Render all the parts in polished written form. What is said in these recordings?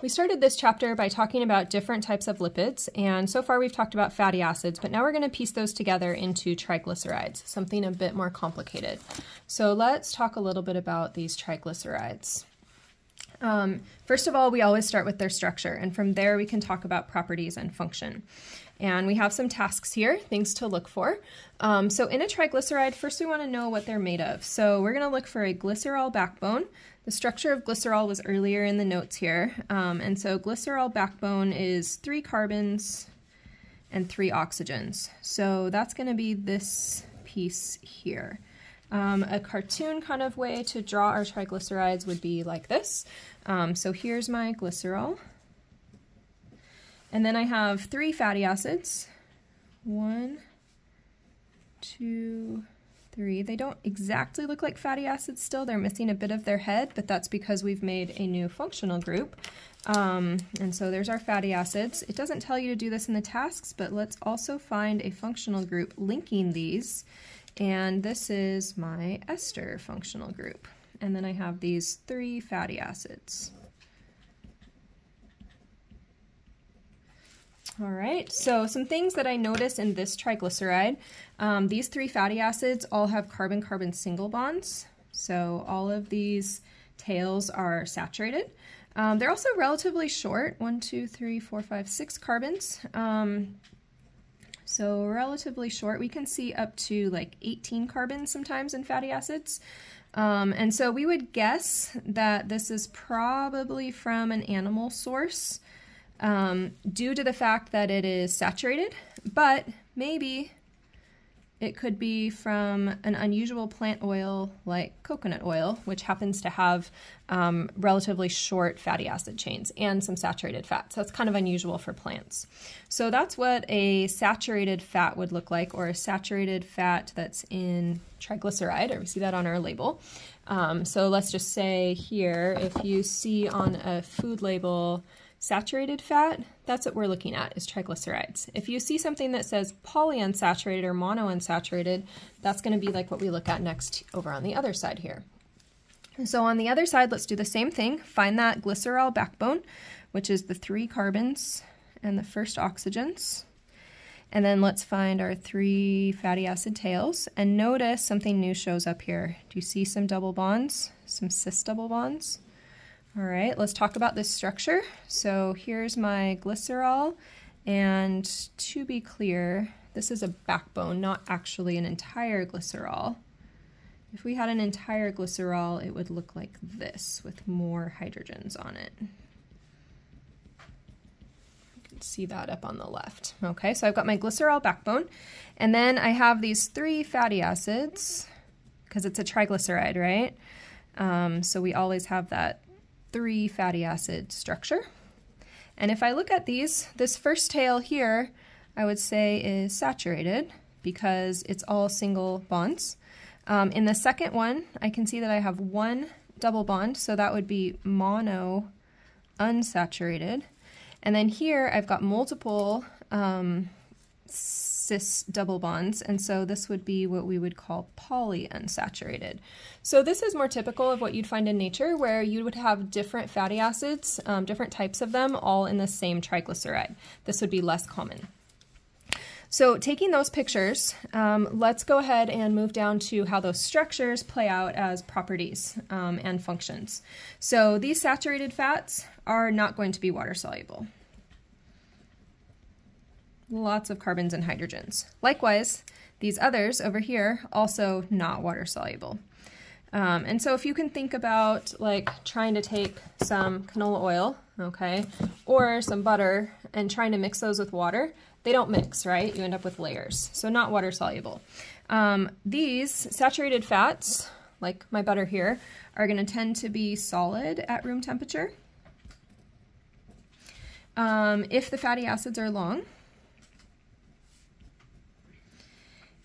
we started this chapter by talking about different types of lipids, and so far we've talked about fatty acids, but now we're going to piece those together into triglycerides, something a bit more complicated. So let's talk a little bit about these triglycerides. First of all, we always start with their structure, and from there we can talk about properties and function. And we have some tasks here, things to look for. So in a triglyceride, first we want to know what they're made of. So we're going to look for a glycerol backbone. The structure of glycerol was earlier in the notes here. And so glycerol backbone is 3 carbons and 3 oxygens. So that's going to be this piece here. A cartoon kind of way to draw our triglycerides would be like this. So here's my glycerol. And then I have 3 fatty acids. 1, 2, 3. They don't exactly look like fatty acids still. They're missing a bit of their head, but that's because we've made a new functional group. And so there's our fatty acids. It doesn't tell you to do this in the tasks, but let's also find a functional group linking these. And this is my ester functional group. And then I have these 3 fatty acids. All right, so some things that I notice in this triglyceride, these 3 fatty acids all have carbon-carbon single bonds. So all of these tails are saturated. They're also relatively short, 1, 2, 3, 4, 5, 6 carbons. So relatively short. We can see up to like 18 carbons sometimes in fatty acids. And so we would guess that this is probably from an animal source due to the fact that it is saturated, but maybe it could be from an unusual plant oil like coconut oil, which happens to have relatively short fatty acid chains and some saturated fats. That's kind of unusual for plants. So that's what a saturated fat would look like, or a saturated fat that's in triglyceride, or we see that on our label. So let's just say here, if you see on a food label saturated fat, that's what we're looking at, is triglycerides. If you see something that says polyunsaturated or monounsaturated, that's going to be like what we look at next over on the other side here. So on the other side, let's do the same thing. Find that glycerol backbone, which is the 3 carbons and the first oxygens. And then let's find our 3 fatty acid tails. And notice something new shows up here. Do you see some double bonds, some cis double bonds? All right, let's talk about this structure. So here's my glycerol, and to be clear, this is a backbone, not actually an entire glycerol. If we had an entire glycerol, it would look like this with more hydrogens on it. You can see that up on the left. Okay, so I've got my glycerol backbone, and then I have these 3 fatty acids, because it's a triglyceride, right? So we always have that 3 fatty acid structure. And if I look at these, this first tail here, I would say is saturated because it's all single bonds. In the second one, I can see that I have 1 double bond, so that would be mono unsaturated. And then here I've got multiple cis double bonds, and so this would be what we would call polyunsaturated. So this is more typical of what you'd find in nature, where you would have different fatty acids, different types of them, all in the same triglyceride. This would be less common. So taking those pictures, let's go ahead and move down to how those structures play out as properties and functions. So these saturated fats are not going to be water soluble. Lots of carbons and hydrogens. Likewise, these others over here, also not water soluble. And so if you can think about like trying to take some canola oil, okay, or some butter and trying to mix those with water, they don't mix, right? You end up with layers, so not water soluble. These saturated fats, like my butter here, are going to tend to be solid at room temperature. If the fatty acids are long,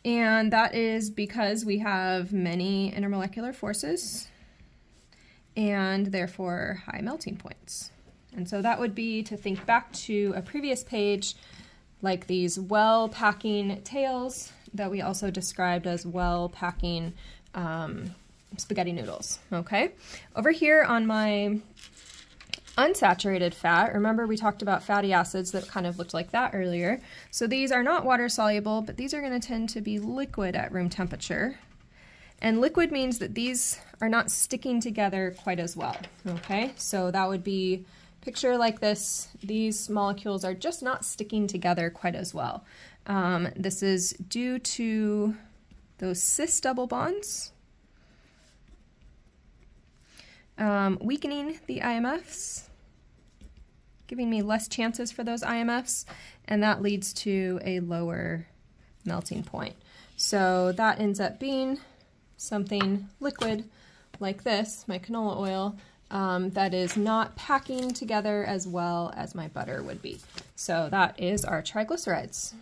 and that is because we have many intermolecular forces and therefore high melting points. And so that would be to think back to a previous page, like these well-packing tails that we also described as well-packing spaghetti noodles, okay? Over here on my Unsaturated fat, remember we talked about fatty acids that kind of looked like that earlier. So these are not water soluble, but these are going to tend to be liquid at room temperature. And liquid means that these are not sticking together quite as well, okay? So that would be, picture like this, these molecules are just not sticking together quite as well. This is due to those cis double bonds weakening the IMFs, giving me less chances for those IMFs, and that leads to a lower melting point. So that ends up being something liquid like this, my canola oil, that is not packing together as well as my butter would be. So that is our triglycerides.